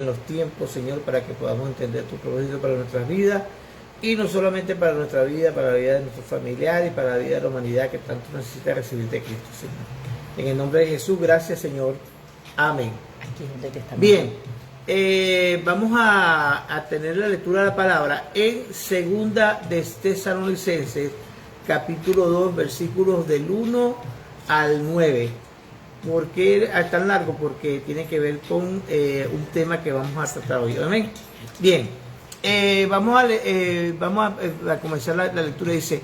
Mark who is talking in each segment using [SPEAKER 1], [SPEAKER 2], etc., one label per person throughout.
[SPEAKER 1] en los tiempos, Señor, para que podamos entender tu propósito para nuestras vidas, y no solamente para nuestra vida, para la vida de nuestros familiares y para la vida de la humanidad que tanto necesita recibir de Cristo, Señor. En el nombre de Jesús, gracias, Señor. Amén.
[SPEAKER 2] Aquí es donde te estamos.
[SPEAKER 1] Bien, vamos a tener la lectura de la palabra en segunda de Tesalonicenses, capítulo 2, versículos del 1 al 9. ¿Por qué es tan largo? Porque tiene que ver con un tema que vamos a tratar hoy. Amén. Bien, vamos a comenzar la lectura. Dice: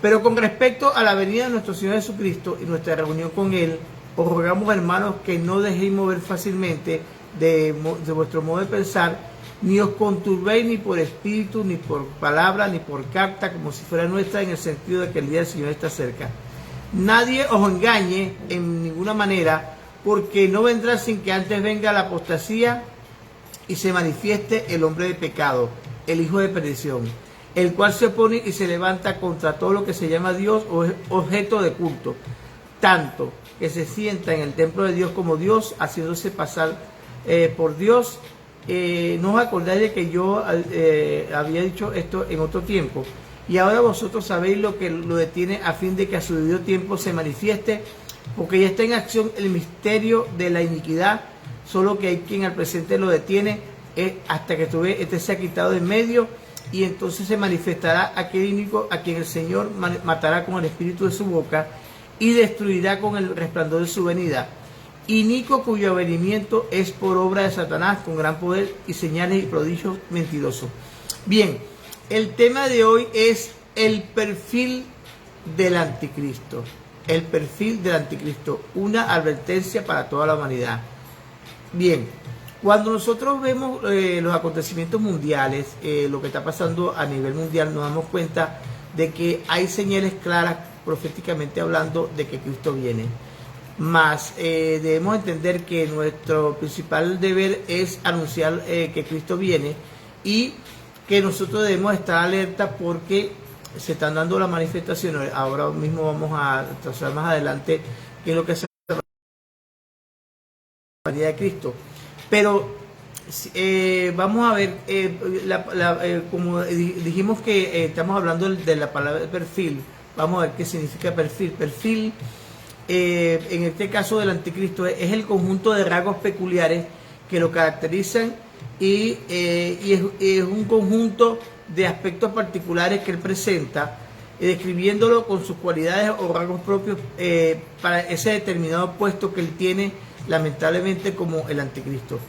[SPEAKER 1] pero con respecto a la venida de nuestro Señor Jesucristo y nuestra reunión con Él, os rogamos, hermanos, que no dejéis mover fácilmente de vuestro modo de pensar, ni os conturbéis ni por espíritu, ni por palabra, ni por carta, como si fuera nuestra, en el sentido de que el día del Señor está cerca. Nadie os engañe en ninguna manera, porque no vendrá sin que antes venga la apostasía y se manifieste el hombre de pecado, el hijo de perdición, el cual se opone y se levanta contra todo lo que se llama Dios o es objeto de culto, tanto que se sienta en el templo de Dios como Dios, haciéndose pasar por Dios. No os acordáis de que yo había dicho esto en otro tiempo, y ahora vosotros sabéis lo que lo detiene, a fin de que a su debido tiempo se manifieste, porque ya está en acción el misterio de la iniquidad, solo que hay quien al presente lo detiene hasta que este sea quitado de en medio, y entonces se manifestará aquel inicuo a quien el Señor matará con el espíritu de su boca y destruirá con el resplandor de su venida. Inicuo cuyo avenimiento es por obra de Satanás, con gran poder y señales y prodigios mentirosos. Bien, el tema de hoy es el perfil del anticristo. El perfil del anticristo, una advertencia para toda la humanidad. Bien, cuando nosotros vemos los acontecimientos mundiales, lo que está pasando a nivel mundial, nos damos cuenta de que hay señales claras, proféticamente hablando, de que Cristo viene. Mas debemos entender que nuestro principal deber es anunciar que Cristo viene, y que nosotros debemos estar alerta porque se están dando las manifestaciones. Ahora mismo vamos a trazar más adelante qué es lo que es la venida de Cristo. Pero vamos a ver, como dijimos que estamos hablando de la palabra perfil, vamos a ver qué significa perfil. Perfil, en este caso del anticristo, es el conjunto de rasgos peculiares que lo caracterizan, y es un conjunto de aspectos particulares que él presenta, describiéndolo con sus cualidades o rasgos propios para ese determinado puesto que él tiene, lamentablemente, como el anticristo.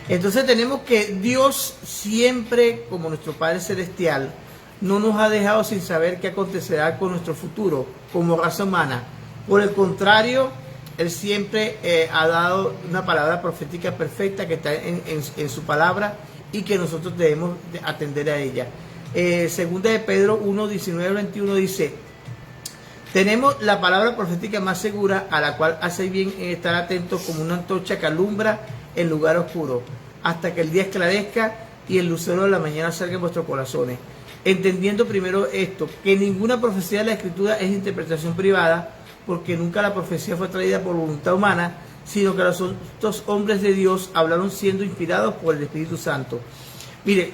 [SPEAKER 1] Entonces tenemos que Dios siempre, como nuestro Padre Celestial, no nos ha dejado sin saber qué acontecerá con nuestro futuro como raza humana. Por el contrario, Él siempre ha dado una palabra profética perfecta que está en su palabra, y que nosotros debemos atender a ella. Segunda de Pedro 1, 19 al 21 dice: tenemos la palabra profética más segura, a la cual hace bien en estar atentos como una antorcha que alumbra en lugar oscuro, hasta que el día esclarezca y el lucero de la mañana salga en vuestros corazones. Entendiendo primero esto, que ninguna profecía de la Escritura es interpretación privada, porque nunca la profecía fue traída por voluntad humana, sino que los otros hombres de Dios hablaron siendo inspirados por el Espíritu Santo. Mire,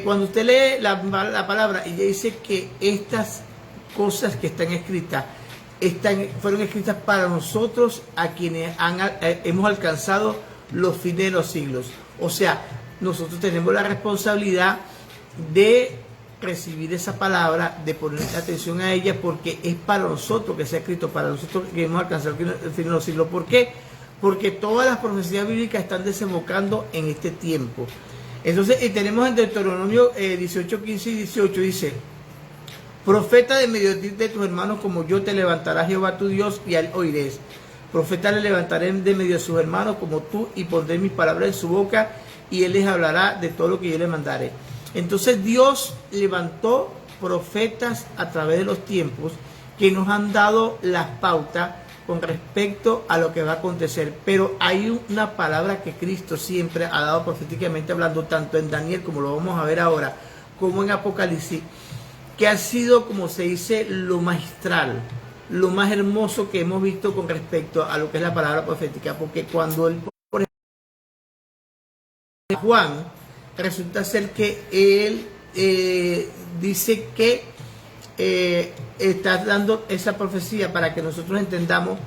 [SPEAKER 1] cuando usted lee la palabra, ella dice que estas cosas que están escritas fueron escritas para nosotros, a quienes hemos alcanzado los fines de los siglos. O sea, nosotros tenemos la responsabilidad de recibir esa palabra, de poner atención a ella, porque es para nosotros que se ha escrito, para nosotros que hemos alcanzado el fin de los siglos. ¿Por qué? Porque todas las profecías bíblicas están desembocando en este tiempo. Entonces, tenemos en Deuteronomio 18, 15 y 18, dice: profeta de medio de tus hermanos como yo te levantará Jehová tu Dios, y a él oiréis. Profeta le levantaré de medio de sus hermanos como tú, y pondré mis palabras en su boca, y él les hablará de todo lo que yo le mandaré. Entonces Dios levantó profetas a través de los tiempos que nos han dado las pautas con respecto a lo que va a acontecer. Pero hay una palabra que Cristo siempre ha dado proféticamente hablando, tanto en Daniel, como lo vamos a ver ahora, como en Apocalipsis, que ha sido, como se dice, lo magistral, lo más hermoso que hemos visto con respecto a lo que es la palabra profética. Porque cuando él Juan, resulta ser que él dice que está dando esa profecía para que nosotros entendamos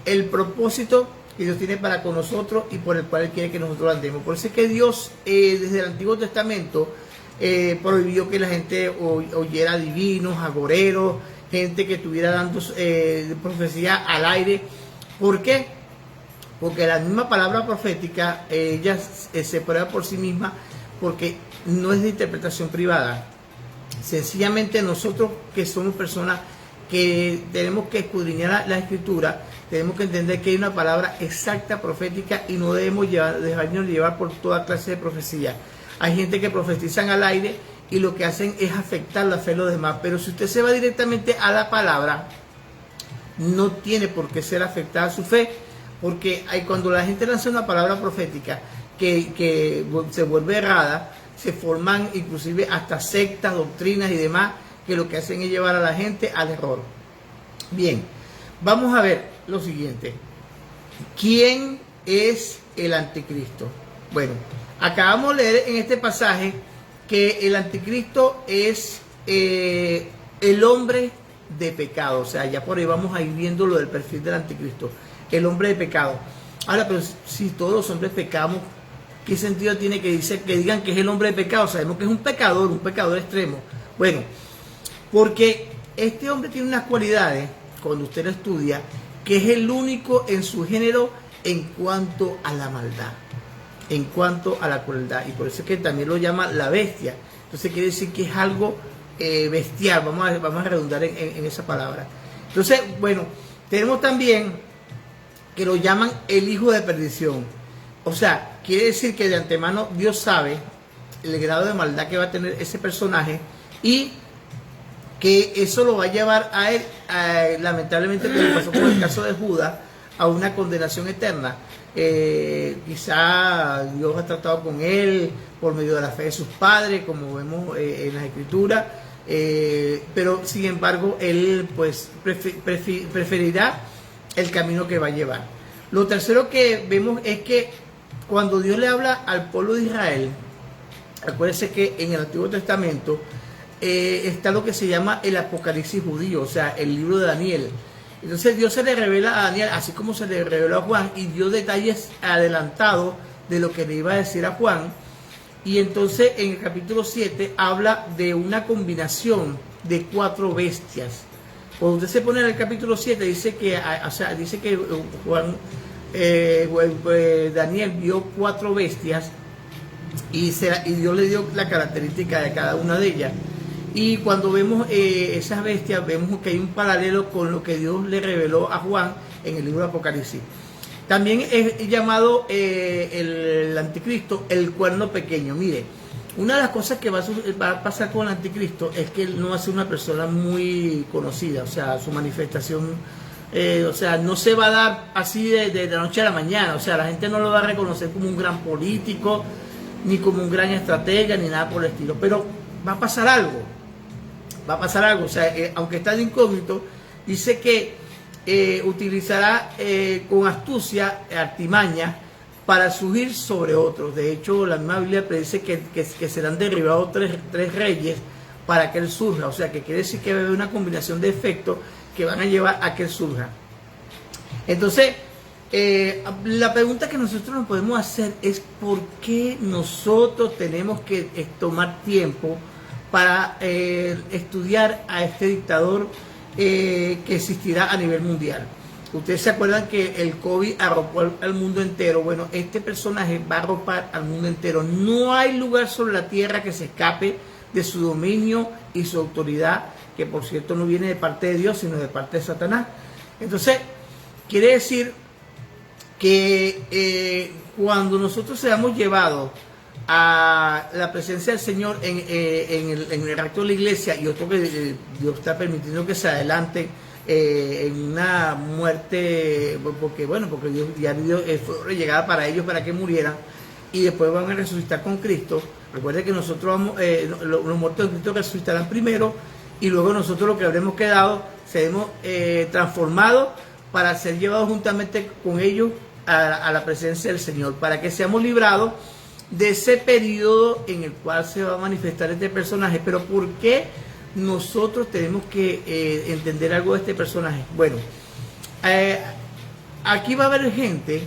[SPEAKER 1] el propósito que Dios tiene para con nosotros y por el cual Él quiere que nosotros andemos. Por eso es que Dios desde el Antiguo Testamento prohibió que la gente oyera divinos, agoreros, gente que estuviera dando profecía al aire. ¿Por qué? Porque la misma palabra profética, ella se prueba por sí misma, porque no es de interpretación privada. Sencillamente nosotros, que somos personas que tenemos que escudriñar la escritura, tenemos que entender que hay una palabra exacta, profética, y no debemos dejarnos llevar por toda clase de profecía. Hay gente que profetizan al aire y lo que hacen es afectar la fe de los demás, pero si usted se va directamente a la palabra, no tiene por qué ser afectada su fe, porque cuando la gente lanza una palabra profética que se vuelve errada, se forman inclusive hasta sectas, doctrinas y demás, que lo que hacen es llevar a la gente al error. Bien, vamos a ver lo siguiente. ¿Quién es el anticristo? Bueno, acabamos de leer en este pasaje que el anticristo es el hombre de pecado. O sea, ya por ahí vamos a ir viendo lo del perfil del anticristo. El hombre de pecado. Ahora, pero si todos los hombres pecamos, ¿qué sentido tiene que digan que es el hombre de pecado? Sabemos que es un pecador extremo. Bueno, porque este hombre tiene unas cualidades, cuando usted lo estudia, que es el único en su género en cuanto a la maldad, en cuanto a la crueldad. Y por eso es que también lo llama la bestia. Entonces quiere decir que es algo bestial. Vamos a redundar en esa palabra. Entonces, bueno, tenemos también que lo llaman el hijo de perdición. O sea, quiere decir que de antemano Dios sabe el grado de maldad que va a tener ese personaje y que eso lo va a llevar a él, lamentablemente, como pasó con el caso de Judas, a una condenación eterna. Quizá Dios ha tratado con él por medio de la fe de sus padres, como vemos en las Escrituras, pero sin embargo él pues preferirá el camino que va a llevar. Lo tercero que vemos es que cuando Dios le habla al pueblo de Israel, acuérdense que en el Antiguo Testamento está lo que se llama el Apocalipsis judío, o sea, el libro de Daniel. Entonces Dios se le revela a Daniel, así como se le reveló a Juan, y dio detalles adelantados de lo que le iba a decir a Juan. Y entonces en el capítulo 7 habla de una combinación de 4 bestias. Cuando usted se pone en el capítulo 7, dice que Daniel vio 4 bestias y Dios le dio la característica de cada una de ellas. Y cuando vemos esas bestias, vemos que hay un paralelo con lo que Dios le reveló a Juan en el libro de Apocalipsis. También es llamado el anticristo el cuerno pequeño. Mire, una de las cosas que va a pasar con el anticristo es que él no va a ser una persona muy conocida, o sea, su manifestación, o sea, no se va a dar así de la noche a la mañana, o sea, la gente no lo va a reconocer como un gran político, ni como un gran estratega, ni nada por el estilo, pero va a pasar algo, o sea, aunque está de incógnito, dice que utilizará con astucia, artimaña, para surgir sobre otros. De hecho, la misma Biblia predice que serán derribados tres reyes para que él surja, o sea, que quiere decir que va a haber una combinación de efectos que van a llevar a que él surja. Entonces, la pregunta que nosotros nos podemos hacer es ¿por qué nosotros tenemos que tomar tiempo para estudiar a este dictador que existirá a nivel mundial? Ustedes se acuerdan que el COVID arropó al mundo entero. Bueno, este personaje va a arropar al mundo entero. No hay lugar sobre la tierra que se escape de su dominio y su autoridad, que por cierto no viene de parte de Dios, sino de parte de Satanás. Entonces, quiere decir que cuando nosotros seamos llevados a la presencia del Señor en el acto de la iglesia, y otro que Dios está permitiendo que se adelante en una muerte, porque Dios ya fue llegada para ellos, para que murieran, y después van a resucitar con Cristo. Recuerden que nosotros los muertos de Cristo resucitarán primero, y luego nosotros, los que habremos quedado, seremos transformados para ser llevados juntamente con ellos a la presencia del Señor, para que seamos librados de ese periodo en el cual se va a manifestar este personaje. Pero ¿por qué nosotros tenemos que entender algo de este personaje? Bueno, aquí va a haber gente,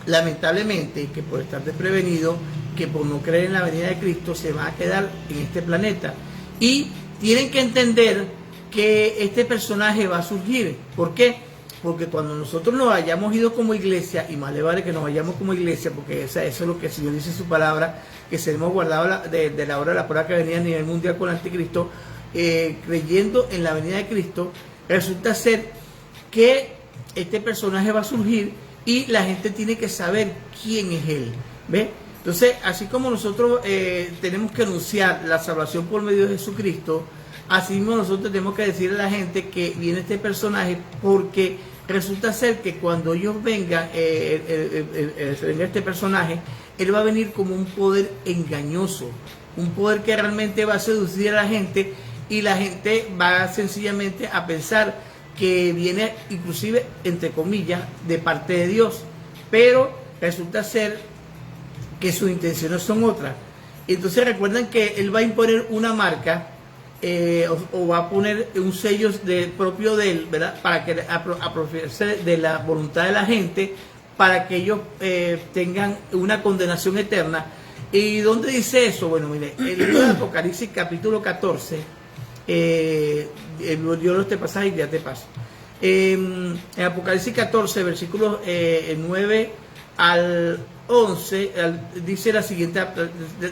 [SPEAKER 1] lamentablemente, que por estar desprevenido, que por no creer en la venida de Cristo, se va a quedar en este planeta. Y tienen que entender que este personaje va a surgir. ¿Por qué? Porque cuando nosotros nos hayamos ido como iglesia, y más le vale que nos vayamos como iglesia, porque eso es lo que el Señor dice en su palabra, que seremos guardados de la hora de la prueba que venía a nivel mundial con el anticristo, creyendo en la venida de Cristo. Resulta ser que este personaje va a surgir y la gente tiene que saber quién es él. ¿Ve? Entonces, así como nosotros tenemos que anunciar la salvación por medio de Jesucristo, así mismo nosotros tenemos que decirle a la gente que viene este personaje, porque resulta ser que cuando ellos vengan, venga este personaje, él va a venir como un poder engañoso, un poder que realmente va a seducir a la gente, y la gente va sencillamente a pensar que viene inclusive, entre comillas, de parte de Dios, pero resulta ser que sus intenciones son otras. Entonces recuerden que él va a imponer una marca, o va a poner un sello propio de él, ¿verdad? Para que apropiarse de la voluntad de la gente, para que ellos tengan una condenación eterna. ¿Y dónde dice eso? Bueno, mire, el libro de Apocalipsis capítulo 14, yo lo este pasaje y ya te paso. En Apocalipsis 14, versículos 9 al 11, dice la siguiente,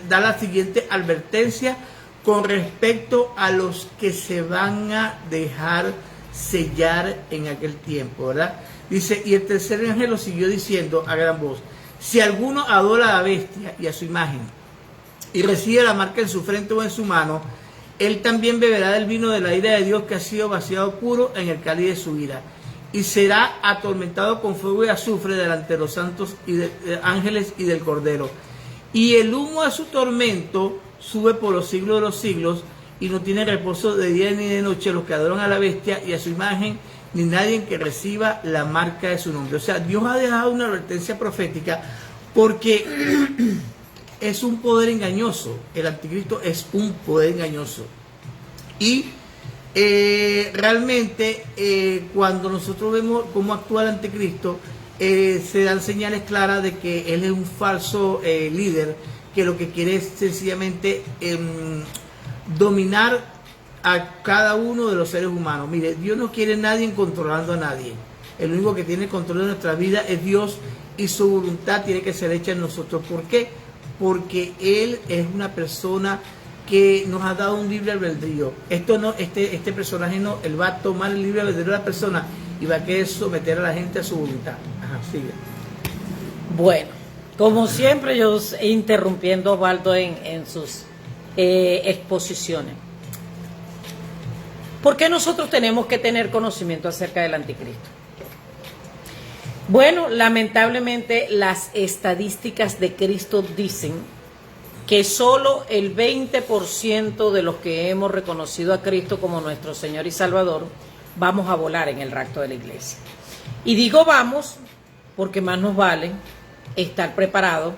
[SPEAKER 1] da la siguiente advertencia con respecto a los que se van a dejar sellar en aquel tiempo, ¿verdad? Dice, y el tercer ángel lo siguió diciendo a gran voz: si alguno adora a la bestia y a su imagen, y recibe la marca en su frente o en su mano, él también beberá del vino de la ira de Dios, que ha sido vaciado puro en el cáliz de su ira, y será atormentado con fuego y azufre delante de los santos y de ángeles y del Cordero. Y el humo de su tormento sube por los siglos de los siglos, y no tiene reposo de día ni de noche los que adoran a la bestia y a su imagen, ni nadie que reciba la marca de su nombre. O sea, Dios ha dejado una advertencia profética, porque es un poder engañoso. El anticristo es un poder engañoso. Y realmente cuando nosotros vemos cómo actúa el anticristo, se dan señales claras de que él es un falso líder, que lo que quiere es sencillamente dominar a cada uno de los seres humanos. Mire, Dios no quiere nadie controlando a nadie. El único que tiene control de nuestra vida es Dios, y su voluntad tiene que ser hecha en nosotros. ¿Por qué? Porque Él es una persona que nos ha dado un libre albedrío. Esto no, este personaje no, él va a tomar el libre albedrío de la persona y va a querer someter a la gente a su voluntad. Ajá, sigue.
[SPEAKER 2] Bueno, como siempre, yo interrumpiendo a Osvaldo en sus exposiciones. ¿Por qué nosotros tenemos que tener conocimiento acerca del anticristo? Bueno, lamentablemente las estadísticas de Cristo dicen que solo el 20% de los que hemos reconocido a Cristo como nuestro Señor y Salvador vamos a volar en el rapto de la iglesia. Y digo vamos porque más nos vale estar preparados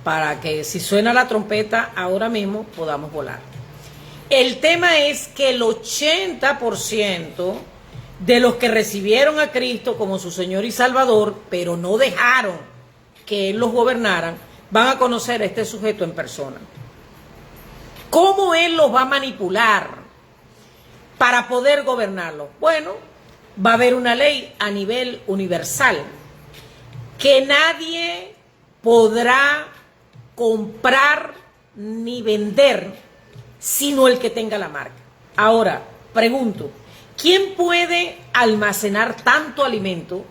[SPEAKER 2] para que si suena la trompeta ahora mismo podamos volar. El tema es que el 80% de los que recibieron a Cristo como su Señor y Salvador, pero no dejaron que Él los gobernara, van a conocer a este sujeto en persona. ¿Cómo Él los va a manipular para poder gobernarlos? Bueno, va a haber una ley a nivel universal que nadie podrá comprar ni vender sino el que tenga la marca. Ahora, pregunto, ¿quién puede almacenar tanto alimento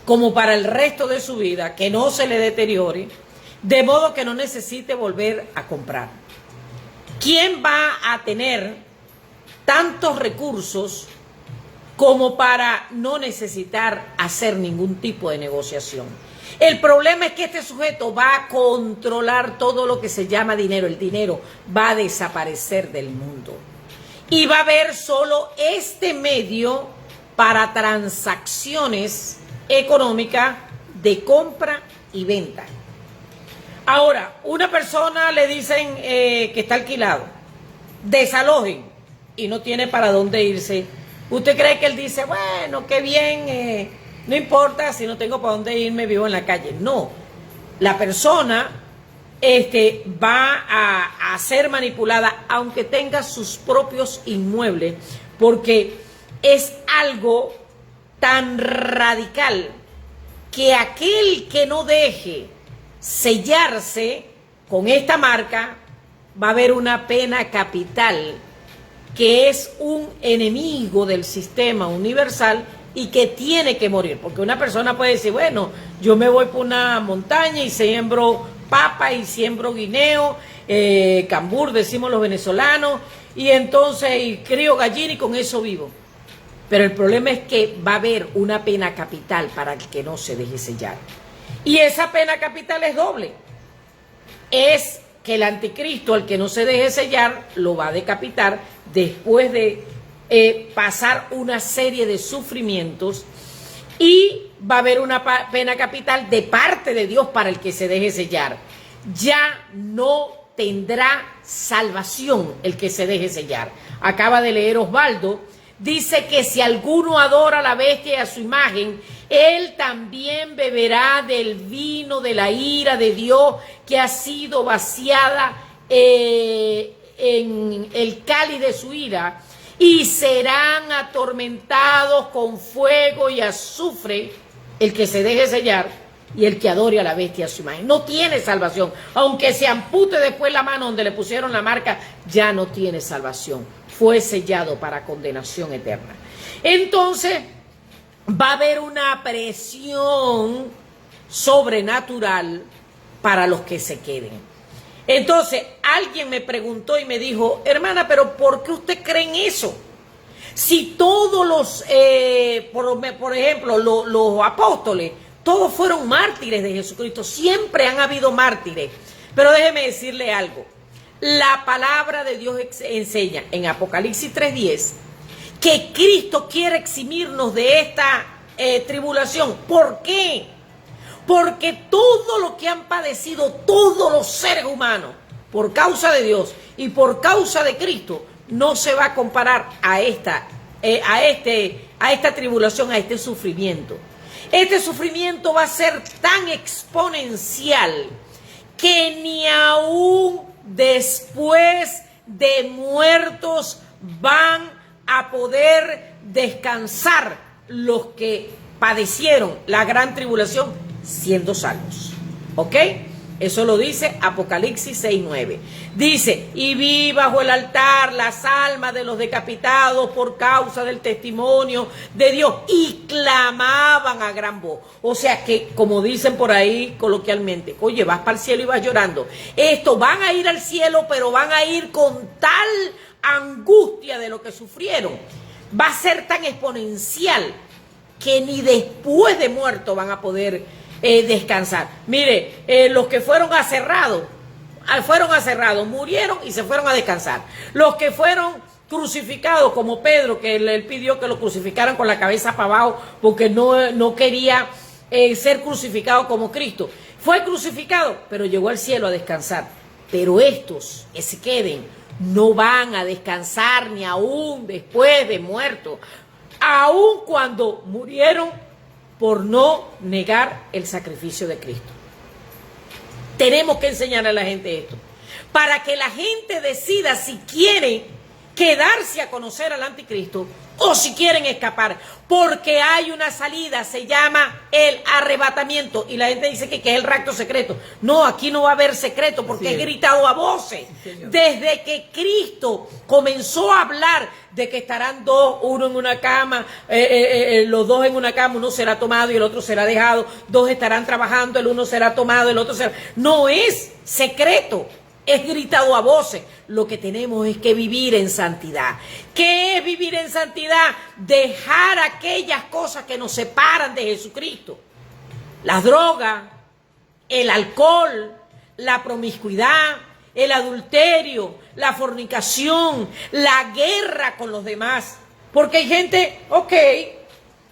[SPEAKER 2] como para el resto de su vida, que no se le deteriore, de modo que no necesite volver a comprar? ¿Quién va a tener tantos recursos como para no necesitar hacer ningún tipo de negociación? El problema es que este sujeto va a controlar todo lo que se llama dinero. El dinero va a desaparecer del mundo. Y va a haber solo este medio para transacciones económicas de compra y venta. Ahora, una persona le dicen que está alquilado, desalojen y no tiene para dónde irse. ¿Usted cree que él dice, bueno, qué bien, no importa si no tengo para dónde irme, vivo en la calle? No, la persona va a ser manipulada aunque tenga sus propios inmuebles, porque es algo tan radical que aquel que no deje sellarse con esta marca va a haber una pena capital, que es un enemigo del sistema universal y que tiene que morir, porque una persona puede decir, bueno, yo me voy por una montaña y siembro papa y siembro guineo, cambur decimos los venezolanos, y entonces y crío gallina y con eso vivo. Pero el problema es que va a haber una pena capital para el que no se deje sellar. Y esa pena capital es doble. Es que el anticristo, al que no se deje sellar, lo va a decapitar después de pasar una serie de sufrimientos, y va a haber una pena capital de parte de Dios para el que se deje sellar. Ya no tendrá salvación el que se deje sellar. Acaba de leer Osvaldo, dice que si alguno adora a la bestia y a su imagen, él también beberá del vino de la ira de Dios que ha sido vaciada en el cáliz de su ira, y serán atormentados con fuego y azufre el que se deje sellar y el que adore a la bestia y a su imagen. No tiene salvación. Aunque se ampute después la mano donde le pusieron la marca, ya no tiene salvación. Fue sellado para condenación eterna. Entonces va a haber una presión sobrenatural para los que se queden. Entonces alguien me preguntó y me dijo, hermana, pero ¿por qué usted cree en eso? Si todos los, por ejemplo, los apóstoles, todos fueron mártires de Jesucristo, siempre han habido mártires. Pero déjeme decirle algo, la palabra de Dios enseña en Apocalipsis 3:10 que Cristo quiere eximirnos de esta tribulación. ¿Por qué? Porque todo lo que han padecido todos los seres humanos por causa de Dios y por causa de Cristo no se va a comparar a esta tribulación, a este sufrimiento. Este sufrimiento va a ser tan exponencial que ni aún después de muertos van a poder descansar los que padecieron la gran tribulación siendo salvos. ¿Ok? Eso lo dice Apocalipsis 6:9. Dice, y vi bajo el altar las almas de los decapitados por causa del testimonio de Dios, y clamaban a gran voz. O sea que, como dicen por ahí coloquialmente, oye, vas para el cielo y vas llorando. Estos van a ir al cielo, pero van a ir con tal angustia de lo que sufrieron. Va a ser tan exponencial que ni después de muerto van a poder descansar. Mire, los que fueron aserrados, murieron y se fueron a descansar. Los que fueron crucificados, como Pedro, que él pidió que lo crucificaran con la cabeza para abajo porque no quería ser crucificado como Cristo. Fue crucificado, pero llegó al cielo a descansar. Pero estos que se queden no van a descansar ni aún después de muerto, aun cuando murieron por no negar el sacrificio de Cristo. Tenemos que enseñar a la gente esto, para que la gente decida si quiere quedarse a conocer al anticristo o si quieren escapar, porque hay una salida, se llama el arrebatamiento, y la gente dice que es el rapto secreto. No, aquí no va a haber secreto, porque es gritado a voces. Sí, desde que Cristo comenzó a hablar de que estarán dos, uno en una cama, los dos en una cama, uno será tomado y el otro será dejado, dos estarán trabajando, el uno será tomado, el otro será... No es secreto, es gritado a voces. Lo que tenemos es que vivir en santidad. ¿Qué es vivir en santidad? Dejar aquellas cosas que nos separan de Jesucristo. Las drogas, el alcohol, la promiscuidad, el adulterio, la fornicación, la guerra con los demás. Porque hay gente, ok,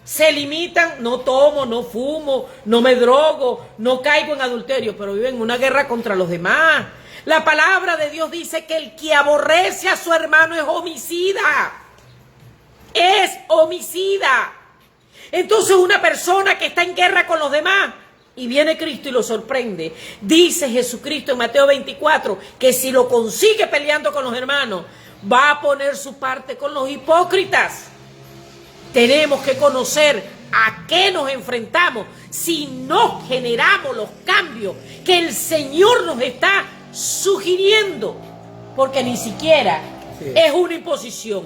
[SPEAKER 2] se limitan, no tomo, no fumo, no me drogo, no caigo en adulterio, pero viven en una guerra contra los demás. La palabra de Dios dice que el que aborrece a su hermano es homicida. Es homicida. Entonces una persona que está en guerra con los demás y viene Cristo y lo sorprende, dice Jesucristo en Mateo 24 que si lo consigue peleando con los hermanos, va a poner su parte con los hipócritas. Tenemos que conocer a qué nos enfrentamos si no generamos los cambios que el Señor nos está sugiriendo, porque ni siquiera es una imposición.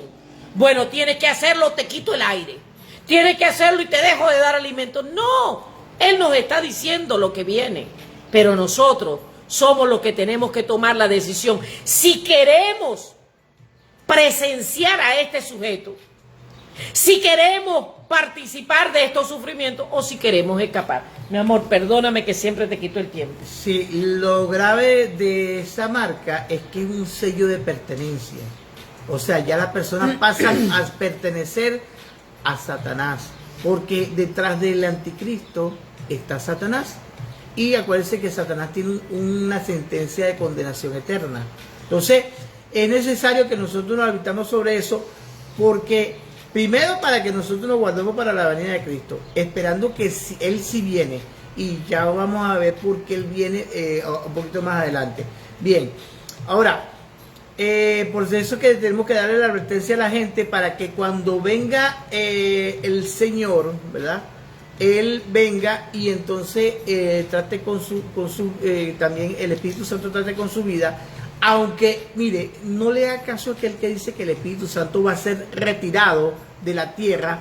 [SPEAKER 2] Bueno, tienes que hacerlo, te quito el aire. Tienes que hacerlo y te dejo de dar alimento. No, Él nos está diciendo lo que viene, pero nosotros somos los que tenemos que tomar la decisión. Si queremos presenciar a este sujeto, si queremos participar de estos sufrimientos o si queremos escapar. Mi amor, perdóname que siempre te quito el tiempo.
[SPEAKER 1] Sí, lo grave de esa marca es que es un sello de pertenencia. O sea, ya la persona pasa a pertenecer a Satanás, porque detrás del anticristo está Satanás. Y acuérdense que Satanás tiene una sentencia de condenación eterna. Entonces, es necesario que nosotros nos habitamos sobre eso, porque primero para que nosotros nos guardemos para la venida de Cristo, esperando que Él sí viene, y ya vamos a ver por qué Él viene un poquito más adelante. Bien, ahora, por eso que tenemos que darle la advertencia a la gente para que cuando venga el Señor, ¿verdad? Él venga y entonces trate también el Espíritu Santo trate con su vida. Aunque, mire, no le haga caso a aquel que dice que el Espíritu Santo va a ser retirado de la tierra,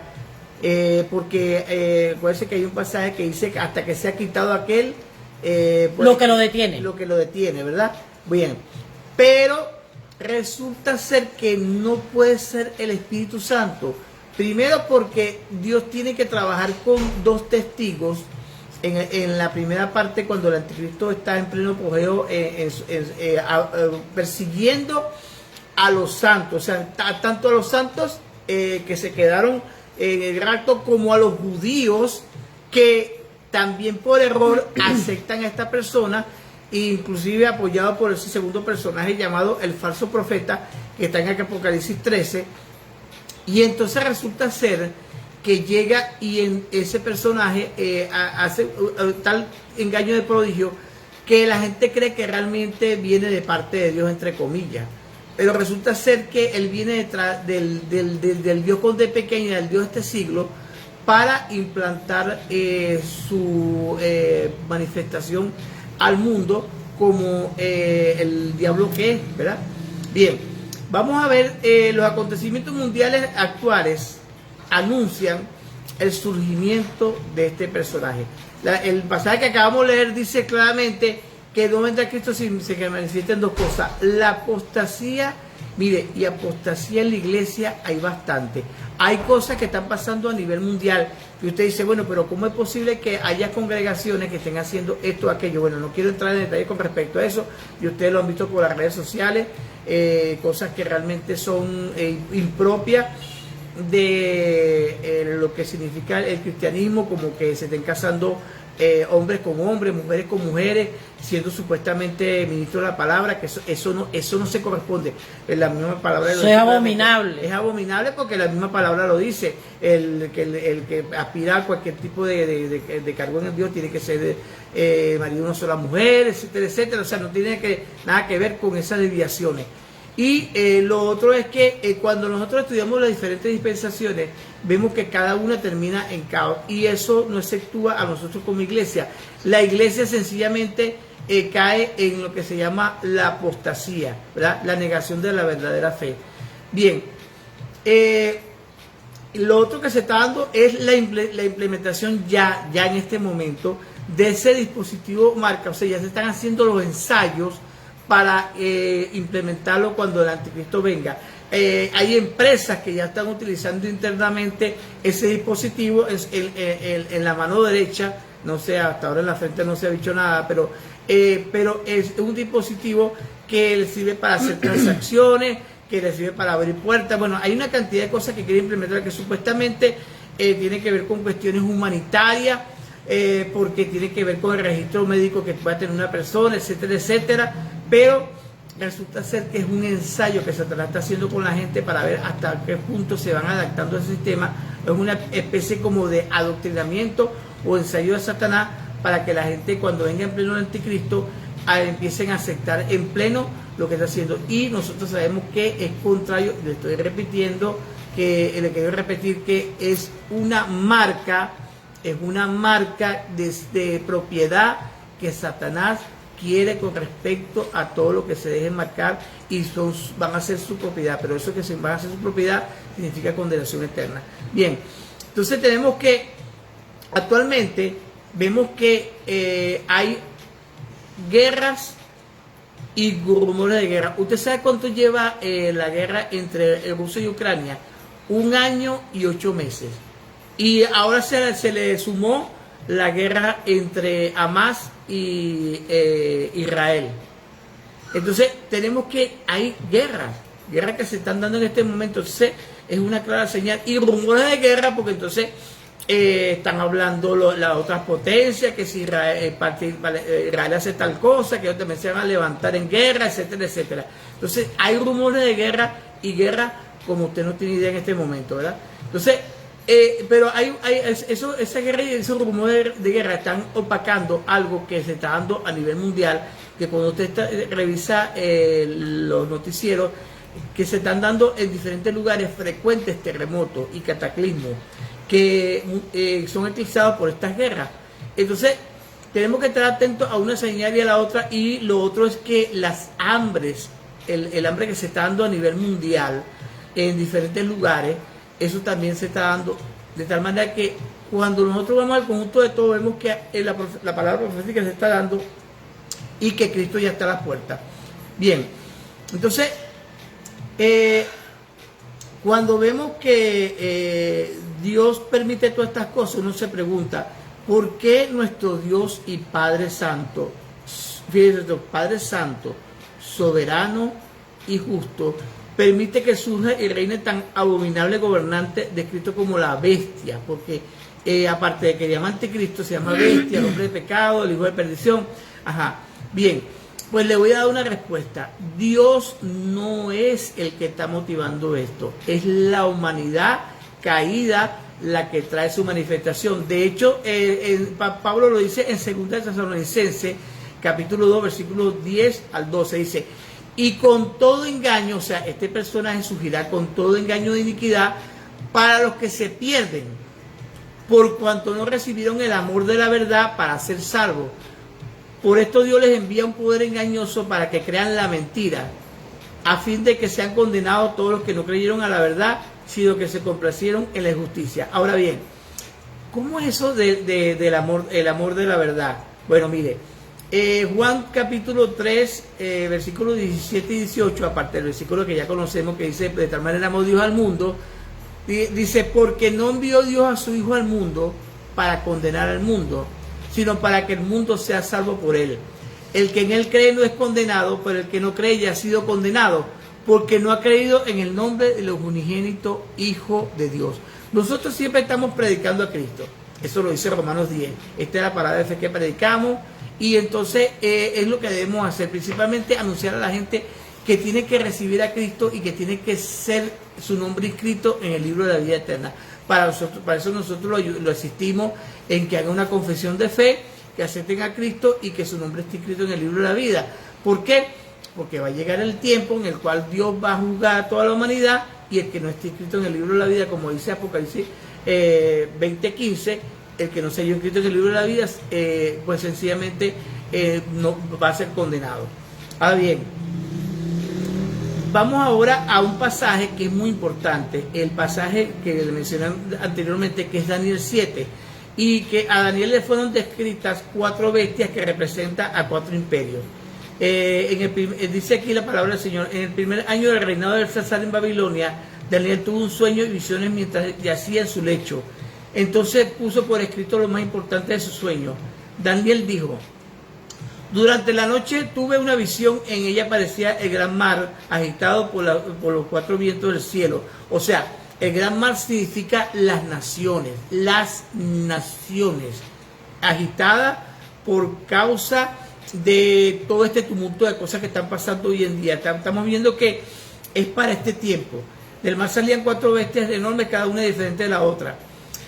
[SPEAKER 1] porque acuérdense que hay un pasaje que dice que hasta que sea quitado aquel... pues,
[SPEAKER 2] lo que lo detiene.
[SPEAKER 1] Lo que lo detiene, ¿verdad? Bien, pero resulta ser que no puede ser el Espíritu Santo. Primero porque Dios tiene que trabajar con dos testigos. En la primera parte, cuando el anticristo está en pleno apogeo, persiguiendo a los santos, o sea, tanto a los santos que se quedaron en el rapto, como a los judíos que también por error aceptan a esta persona, inclusive apoyado por ese segundo personaje llamado el falso profeta, que está en Apocalipsis 13. Y entonces resulta ser que llega y en ese personaje hace tal engaño de prodigio que la gente cree que realmente viene de parte de Dios, entre comillas. Pero resulta ser que él viene detrás del Dios con D pequeña, del Dios de este siglo, para implantar su manifestación al mundo como el diablo que es, ¿verdad? Bien, vamos a ver los acontecimientos mundiales actuales anuncian el surgimiento de este personaje. El pasaje que acabamos de leer dice claramente que no vendrá Cristo sin que manifiesten dos cosas: la apostasía. Mire, y apostasía en la iglesia hay bastante. Hay cosas que están pasando a nivel mundial y usted dice, bueno, pero ¿cómo es posible que haya congregaciones que estén haciendo esto o aquello? Bueno, no quiero entrar en detalle con respecto a eso, y ustedes lo han visto por las redes sociales, cosas que realmente son impropias de lo que significa el cristianismo, como que se estén casando hombres con hombres, mujeres con mujeres, siendo supuestamente ministros de la palabra, que eso no se corresponde. En la misma palabra
[SPEAKER 2] eso es abominable.
[SPEAKER 1] Es abominable porque la misma palabra lo dice. El que aspira a cualquier tipo de cargo en Dios tiene que ser marido de una sola mujer, etcétera, etcétera. O sea, no tiene nada que ver con esas desviaciones. Y lo otro es que cuando nosotros estudiamos las diferentes dispensaciones, vemos que cada una termina en caos, y eso no exceptúa a nosotros como iglesia. La iglesia sencillamente cae en lo que se llama la apostasía, ¿verdad? La negación de la verdadera fe. Bien, lo otro que se está dando es la implementación ya en este momento de ese dispositivo marca. O sea, ya se están haciendo los ensayos para implementarlo cuando el anticristo venga. Hay empresas que ya están utilizando internamente ese dispositivo en la mano derecha. No sé, hasta ahora en la frente no se ha dicho nada, pero es un dispositivo que le sirve para hacer transacciones, que le sirve para abrir puertas. Bueno, hay una cantidad de cosas que quiere implementar que supuestamente tiene que ver con cuestiones humanitarias, porque tiene que ver con el registro médico que pueda tener una persona, etcétera, etcétera, pero resulta ser que es un ensayo que Satanás está haciendo con la gente para ver hasta qué punto se van adaptando a ese sistema. Es una especie como de adoctrinamiento o ensayo de Satanás para que la gente, cuando venga en pleno el anticristo, empiecen a aceptar en pleno lo que está haciendo. Y nosotros sabemos que es contrario, le estoy repitiendo, que le quiero repetir que es una marca de propiedad que Satanás quiere con respecto a todo lo que se deje marcar, y van a ser su propiedad, pero eso que van a ser su propiedad significa condenación eterna. Bien, entonces tenemos que actualmente vemos que hay guerras y rumores de guerra. ¿Usted sabe cuánto lleva la guerra entre Rusia y Ucrania? 1 año y 8 meses. Y ahora se le sumó la guerra entre Hamas y Israel. Entonces tenemos que hay guerras que se están dando en este momento. Entonces es una clara señal, y rumores de guerra, porque entonces están hablando las otras potencias, que si Israel hace tal cosa, que ellos también se van a levantar en guerra, etcétera, etcétera. Entonces hay rumores de guerra, y guerra como usted no tiene idea en este momento, ¿verdad? Entonces, pero esa guerra y esos rumores de guerra están opacando algo que se está dando a nivel mundial, que cuando usted revisa los noticieros, que se están dando en diferentes lugares frecuentes terremotos y cataclismos que son eclipsados por estas guerras. Entonces tenemos que estar atentos a una señal y a la otra, y lo otro es que las hambres, el hambre que se está dando a nivel mundial en diferentes lugares, eso también se está dando, de tal manera que cuando nosotros vamos al conjunto de todo, vemos que la palabra profética se está dando y que Cristo ya está a las puertas. Bien, entonces cuando vemos que Dios permite todas estas cosas, uno se pregunta, ¿por qué nuestro Dios y Padre Santo, fíjense, Padre Santo, soberano y justo, permite que surja y reine tan abominable gobernante descrito como la bestia? Porque aparte de que se llama anticristo, se llama bestia, el hombre de pecado, el hijo de perdición. Ajá, bien, pues le voy a dar una respuesta. Dios no es el que está motivando esto, es la humanidad caída la que trae su manifestación. De hecho, Pablo lo dice en 2 Tesalonicenses, capítulo 2, versículos 10 al 12, dice: y con todo engaño, o sea, este personaje surgirá con todo engaño de iniquidad para los que se pierden, por cuanto no recibieron el amor de la verdad para ser salvos. Por esto Dios les envía un poder engañoso para que crean la mentira, a fin de que sean condenados todos los que no creyeron a la verdad, sino que se complacieron en la injusticia. Ahora bien, ¿cómo es eso del amor, el amor de la verdad? Bueno, mire, Juan capítulo 3, versículos 17 y 18, aparte del versículo que ya conocemos, que dice: de tal manera amó Dios al mundo, dice: porque no envió Dios a su Hijo al mundo para condenar al mundo, sino para que el mundo sea salvo por él. El que en él cree no es condenado, pero el que no cree ya ha sido condenado, porque no ha creído en el nombre del unigénito Hijo de Dios. Nosotros siempre estamos predicando a Cristo, eso lo dice Romanos 10, esta es la palabra de fe que predicamos. Y entonces es lo que debemos hacer, principalmente anunciar a la gente que tiene que recibir a Cristo y que tiene que ser su nombre inscrito en el libro de la vida eterna. Para eso nosotros lo asistimos en que hagan una confesión de fe, que acepten a Cristo y que su nombre esté inscrito en el libro de la vida. ¿Por qué? Porque va a llegar el tiempo en el cual Dios va a juzgar a toda la humanidad, y el que no esté inscrito en el libro de la vida, como dice Apocalipsis 20:15, el que no se haya inscrito en el libro de la vida, pues sencillamente no va a ser condenado. Ahora bien, vamos ahora a un pasaje que es muy importante, el pasaje que le mencioné anteriormente, que es Daniel 7, y que a Daniel le fueron descritas 4 bestias que representan a 4 imperios. Dice aquí la palabra del Señor: en el primer año del reinado de Belsasar en Babilonia, Daniel tuvo un sueño y visiones mientras yacía en su lecho. Entonces puso por escrito lo más importante de su sueño. Daniel dijo: durante la noche tuve una visión, en ella parecía el gran mar agitado por los 4 vientos del cielo. O sea, El gran mar significa las naciones, agitada por causa de todo este tumulto de cosas que están pasando hoy en día. Estamos viendo que es para este tiempo. Del mar salían 4 bestias enormes, cada una diferente de la otra.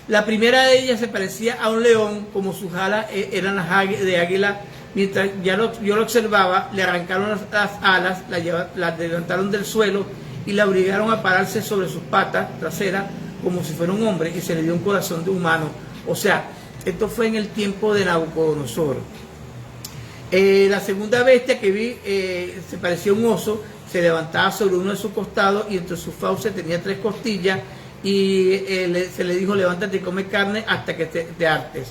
[SPEAKER 1] La primera de ellas se parecía a un león, como sus alas eran las de águila. Mientras yo lo observaba, le arrancaron las alas, la levantaron del suelo y la obligaron a pararse sobre sus patas traseras como si fuera un hombre, y se le dio un corazón de humano. O sea, esto fue en el tiempo de Nabucodonosor. La segunda bestia que vi se parecía a un oso, se levantaba sobre uno de sus costados y entre sus fauces tenía 3 costillas y se le dijo: levántate y come carne hasta que te hartes.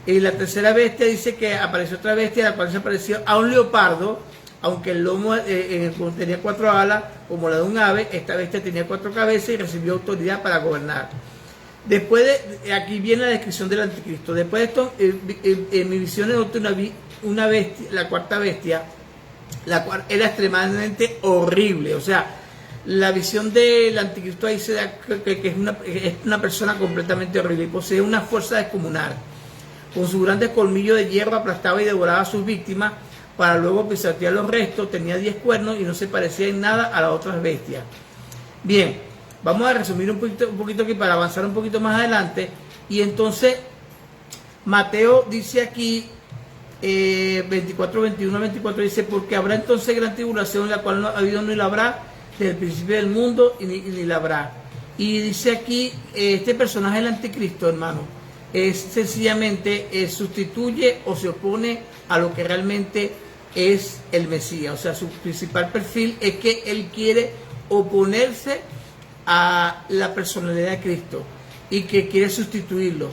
[SPEAKER 1] Y la tercera bestia dice que apareció otra bestia, la cual se pareció a un leopardo, aunque el lomo tenía 4 alas como la de un ave. Esta bestia tenía 4 cabezas y recibió autoridad para gobernar. Después aquí viene la descripción del anticristo. Después de esto, en mi visión noté una bestia, la cuarta bestia, la cual era extremadamente horrible. O sea, la visión del anticristo ahí se da que es una persona completamente horrible y posee una fuerza descomunal. Con sus grandes colmillos de hierro aplastaba y devoraba a sus víctimas para luego pisotear los restos. Tenía 10 cuernos y no se parecía en nada a las otras bestias. Bien, vamos a resumir un poquito aquí para avanzar un poquito más adelante. Y entonces Mateo dice aquí 24, 21, 24, dice: porque habrá entonces gran tribulación, la cual no ha habido ni la habrá desde el principio del mundo y ni la habrá. Y dice aquí, este personaje, el anticristo, hermano, es sencillamente sustituye o se opone a lo que realmente es el Mesías. O sea, su principal perfil es que él quiere oponerse a la personalidad de Cristo y que quiere sustituirlo.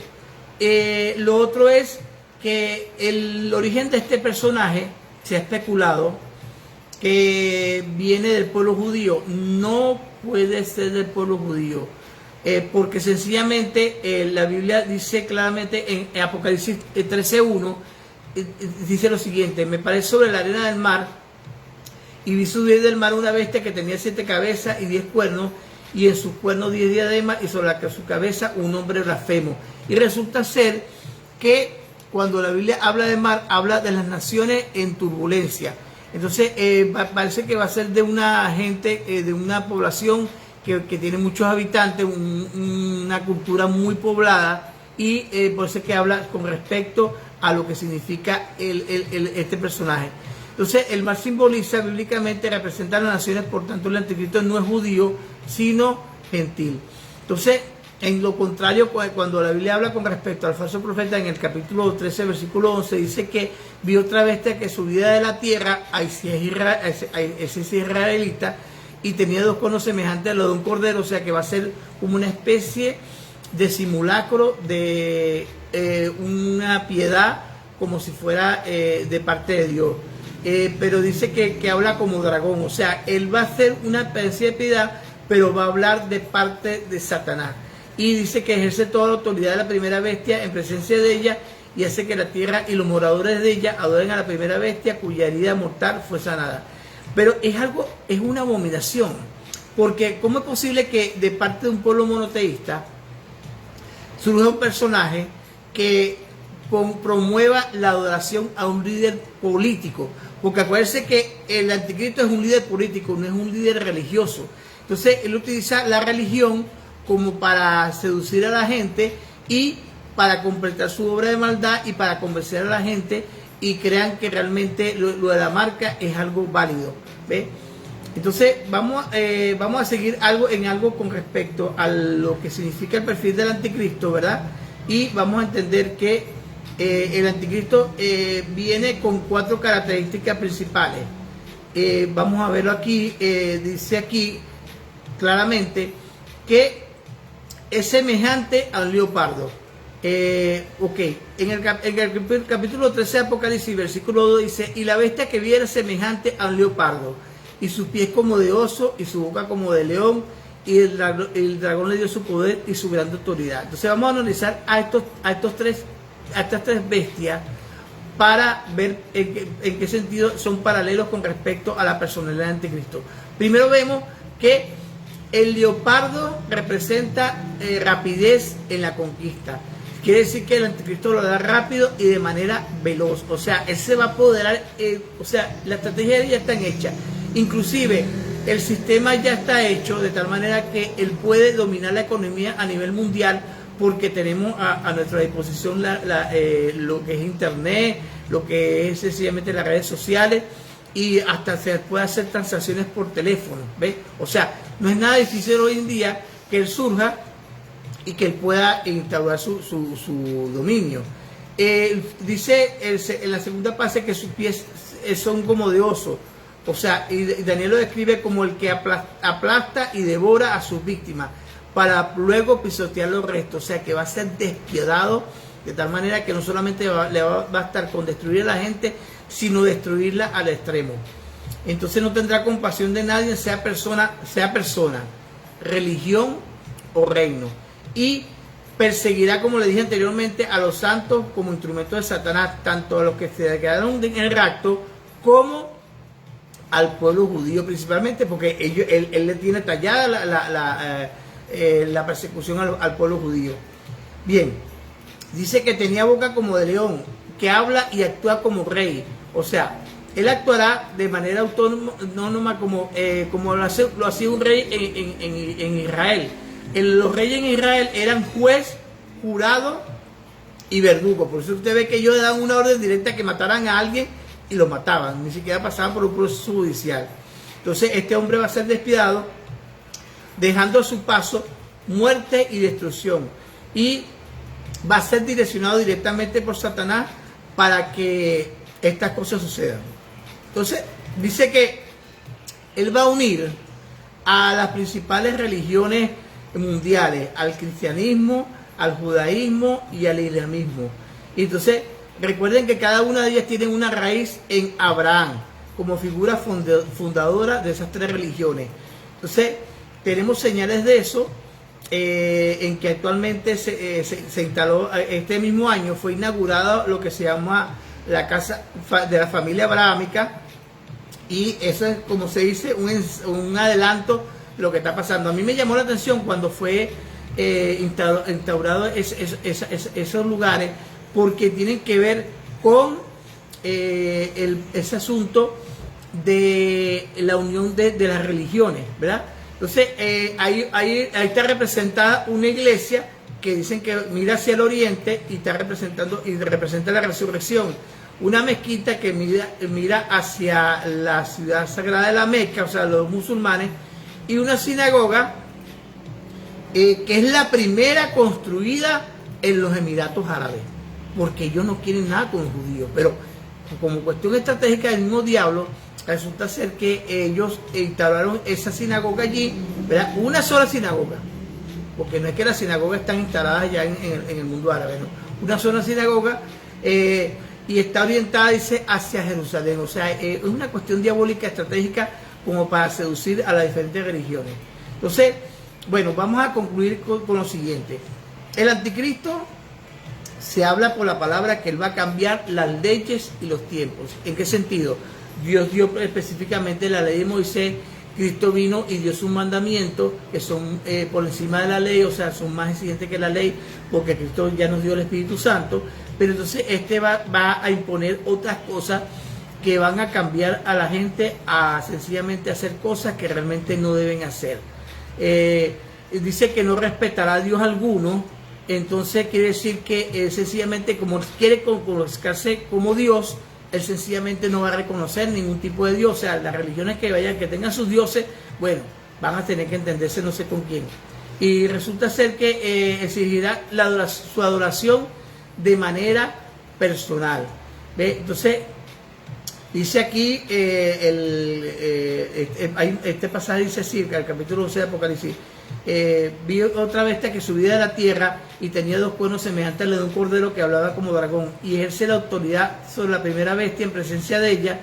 [SPEAKER 1] Lo otro es que el origen de este personaje se ha especulado que viene del pueblo judío. No puede ser del pueblo judío, porque sencillamente la Biblia dice claramente en Apocalipsis 13:1, dice lo siguiente: me paré sobre la arena del mar y vi subir del mar una bestia que tenía 7 cabezas y 10 cuernos, y en sus cuernos 10 diademas, y sobre su cabeza un hombre blasfemo. Y resulta ser que cuando la Biblia habla de mar, habla de las naciones en turbulencia. Entonces parece que va a ser de una gente, de una población que tiene muchos habitantes, una cultura muy poblada, y por eso es que habla con respecto a lo que significa este personaje. Entonces el mar simboliza bíblicamente, representa a las naciones, por tanto el anticristo no es judío, sino gentil. Entonces, en lo contrario, cuando la Biblia habla con respecto al falso profeta, en el capítulo 13, versículo 11, dice que vio otra bestia que subía de la tierra, ese es israelita, y tenía 2 cuernos semejantes a los de un cordero. O sea que va a ser como una especie de simulacro de una piedad, como si fuera de parte de Dios. Pero dice que habla como dragón. O sea, él va a hacer una especie de piedad, pero va a hablar de parte de Satanás. Y dice que ejerce toda la autoridad de la primera bestia en presencia de ella, y hace que la tierra y los moradores de ella adoren a la primera bestia, cuya herida mortal fue sanada. Pero es una abominación, porque ¿cómo es posible que de parte de un pueblo monoteísta surja un personaje que promueva la adoración a un líder político? Porque acuérdense que el anticristo es un líder político, no es un líder religioso. Entonces él utiliza la religión como para seducir a la gente y para completar su obra de maldad y para convencer a la gente y crean que realmente lo de la marca es algo válido. ¿Ve? Entonces vamos a seguir algo con respecto a lo que significa el perfil del anticristo, ¿verdad? Y vamos a entender que el anticristo viene con 4 características principales. Vamos a verlo aquí. Dice aquí claramente que es semejante a un leopardo. En el capítulo 13 de Apocalipsis, versículo 2 dice: y la bestia que vi era semejante a un leopardo, y sus pies como de oso, y su boca como de león, y el dragón le dio su poder y su gran autoridad. Entonces vamos a analizar a estas tres bestias para ver en qué sentido son paralelos con respecto a la personalidad de Anticristo. Primero vemos que El leopardo representa rapidez en la conquista. Quiere decir que el anticristo lo da rápido y de manera veloz. O sea, él se va a apoderar, o sea, la estrategia ya está hecha. Inclusive, el sistema ya está hecho de tal manera que él puede dominar la economía a nivel mundial, porque tenemos a nuestra disposición lo que es internet, lo que es sencillamente las redes sociales, y hasta se puede hacer transacciones por teléfono, ¿ves? O sea, no es nada difícil hoy en día que él surja y que él pueda instaurar su dominio. Dice en la segunda parte que sus pies son como de oso. O sea, y Daniel lo describe como el que aplasta y devora a sus víctimas para luego pisotear los restos. O sea, que va a ser despiadado de tal manera que no solamente le va a estar con destruir a la gente, sino destruirla al extremo. Entonces no tendrá compasión de nadie, sea persona, religión o reino. Y perseguirá, como le dije anteriormente, a los santos como instrumentos de Satanás, tanto a los que se quedaron en el rapto como al pueblo judío principalmente, porque él le tiene tallada la persecución al pueblo judío. Bien, dice que tenía boca como de león, que habla y actúa como rey. O sea, él actuará de manera autónoma como lo hacía un rey en Israel. Los reyes en Israel eran juez, jurado y verdugo. Por eso usted ve que ellos le dan una orden directa que mataran a alguien y lo mataban, ni siquiera pasaban por un proceso judicial. Entonces este hombre va a ser despiadado, dejando a su paso muerte y destrucción, y va a ser direccionado directamente por Satanás para que estas cosas sucedan. Entonces dice que él va a unir a las principales religiones mundiales, al cristianismo, al judaísmo y al islamismo. Y entonces recuerden que cada una de ellas tiene una raíz en Abraham como figura fundadora de esas tres religiones. Entonces tenemos señales de eso, en que actualmente se instaló, este mismo año fue inaugurada lo que se llama la casa de la familia abrahámica, y eso es, como se dice, un adelanto de lo que está pasando. A mí me llamó la atención cuando fue instaurado esos lugares, porque tienen que ver con ese asunto de la unión de las religiones, ¿verdad? Entonces, ahí está representada una iglesia que dicen que mira hacia el oriente y representa la resurrección. Una mezquita que mira hacia la ciudad sagrada de la Meca, o sea, los musulmanes, y una sinagoga que es la primera construida en los Emiratos Árabes, porque ellos no quieren nada con los judíos, pero como cuestión estratégica del mismo diablo, resulta ser que ellos instalaron esa sinagoga allí, ¿verdad? Una sola sinagoga, porque no es que las sinagogas están instaladas ya en el mundo árabe, ¿no? Una sola sinagoga, y está orientada, dice, hacia Jerusalén. O sea, es una cuestión diabólica estratégica como para seducir a las diferentes religiones. Entonces, bueno, vamos a concluir con lo siguiente. El anticristo se habla por la palabra que él va a cambiar las leyes y los tiempos. ¿En qué sentido? Dios dio específicamente la ley de Moisés, Cristo vino y dio sus mandamientos que son por encima de la ley, o sea, son más exigentes que la ley, porque Cristo ya nos dio el Espíritu Santo, pero entonces va a imponer otras cosas que van a cambiar a la gente a sencillamente hacer cosas que realmente no deben hacer. Dice que no respetará a Dios alguno. Entonces quiere decir que sencillamente, como quiere colocarse como Dios, él sencillamente no va a reconocer ningún tipo de Dios. O sea, las religiones que tengan sus dioses, bueno, van a tener que entenderse no sé con quién. Y resulta ser que exigirá su adoración de manera personal. ¿Ve? Entonces, dice aquí, este pasaje dice así, el capítulo 11 de Apocalipsis. Vi otra bestia que subía de la tierra y tenía dos cuernos semejantes al de un cordero que hablaba como dragón, y ejerce la autoridad sobre la primera bestia en presencia de ella,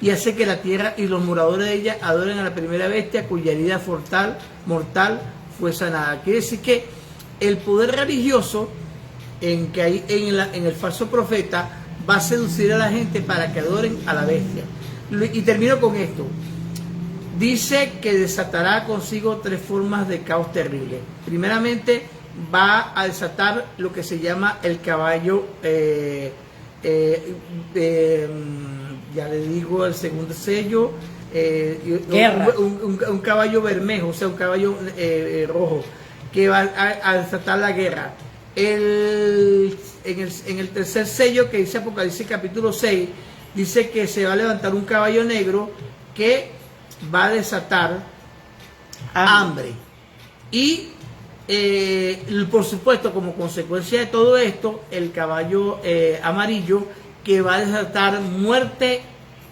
[SPEAKER 1] y hace que la tierra y los moradores de ella adoren a la primera bestia, cuya herida mortal fue sanada. Quiere decir que el poder religioso en que hay en el falso profeta va a seducir a la gente para que adoren a la bestia. Y termino con esto. dice que desatará consigo 3 formas de caos terrible. Primeramente, va a desatar lo que se llama el caballo, ya le digo el segundo sello,
[SPEAKER 2] Guerra.
[SPEAKER 1] un caballo bermejo, o sea, un caballo rojo, que va a desatar la guerra. En el tercer sello, que dice Apocalipsis capítulo 6, dice que se va a levantar un caballo negro que va a desatar hambre. Y por supuesto, como consecuencia de todo esto, el caballo amarillo, que va a desatar muerte,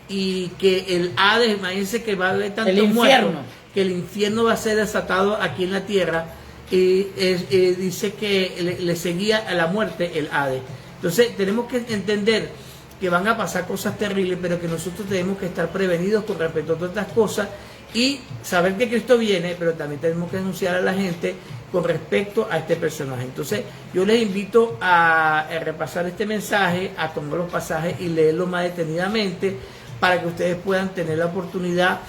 [SPEAKER 1] y que el Hades, imagínense que va a haber tanto muerto, que el infierno va a ser desatado aquí en la tierra. Y dice que le seguía a la muerte el Hades. Entonces tenemos que entender que van a pasar cosas terribles, pero que nosotros tenemos que estar prevenidos con respecto a todas estas cosas y saber que Cristo viene, pero también tenemos que anunciar a la gente con respecto a este personaje. Entonces yo les invito a repasar este mensaje, a tomar los pasajes y leerlo más detenidamente, para que ustedes puedan tener la oportunidad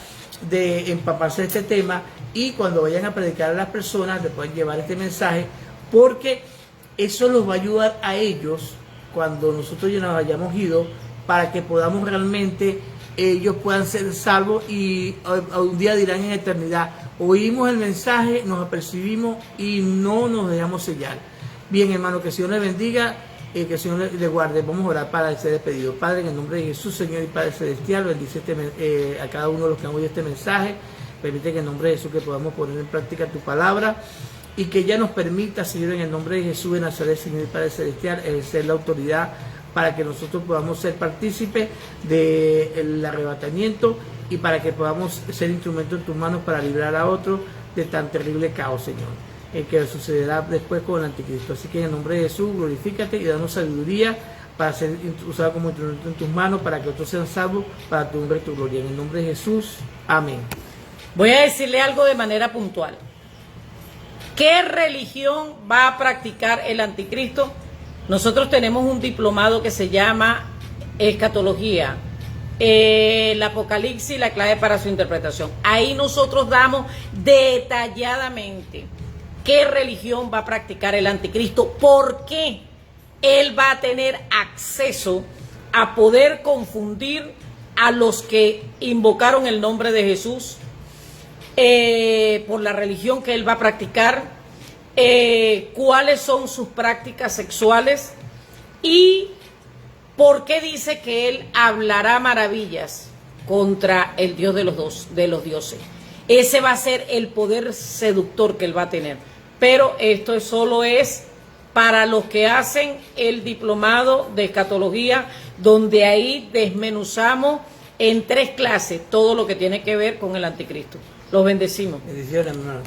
[SPEAKER 1] de empaparse de este tema, y cuando vayan a predicar a las personas les pueden llevar este mensaje, porque eso los va a ayudar a ellos cuando nosotros ya nos hayamos ido, para que podamos realmente, ellos puedan ser salvos y un día dirán en eternidad: oímos el mensaje, nos apercibimos y no nos dejamos sellar. Bien, hermano, que el Señor les bendiga, que el Señor les guarde. Vamos a orar para ser despedido. Padre, en el nombre de Jesús, Señor y Padre Celestial, bendice a cada uno de los que han oído este mensaje. Permite que en el nombre de Jesús que podamos poner en práctica tu palabra, y que ya nos permita, Señor, en el nombre de Jesús de Nazaret, Señor y Padre Celestial, ejercer la autoridad para que nosotros podamos ser partícipes del arrebatamiento, y para que podamos ser instrumentos en tus manos para librar a otros de tan terrible caos, Señor, que sucederá después con el anticristo. Así que en el nombre de Jesús, glorifícate y danos sabiduría para ser usado como instrumento en tus manos, para que otros sean salvos para tu nombre y tu gloria. En el nombre de Jesús, amén.
[SPEAKER 2] Voy a decirle algo de manera puntual. ¿Qué religión va a practicar el anticristo? Nosotros tenemos un diplomado que se llama Escatología, el Apocalipsis y la clave para su interpretación. Ahí nosotros damos detalladamente qué religión va a practicar el anticristo, por qué él va a tener acceso a poder confundir a los que invocaron el nombre de Jesús, por la religión que él va a practicar, cuáles son sus prácticas sexuales y por qué dice que él hablará maravillas contra el Dios de los dioses. Ese va a ser el poder seductor que él va a tener. Pero esto solo es para los que hacen el diplomado de escatología, donde ahí desmenuzamos en 3 clases todo lo que tiene que ver con el anticristo. Los bendecimos.
[SPEAKER 1] Bendiciones, hermano.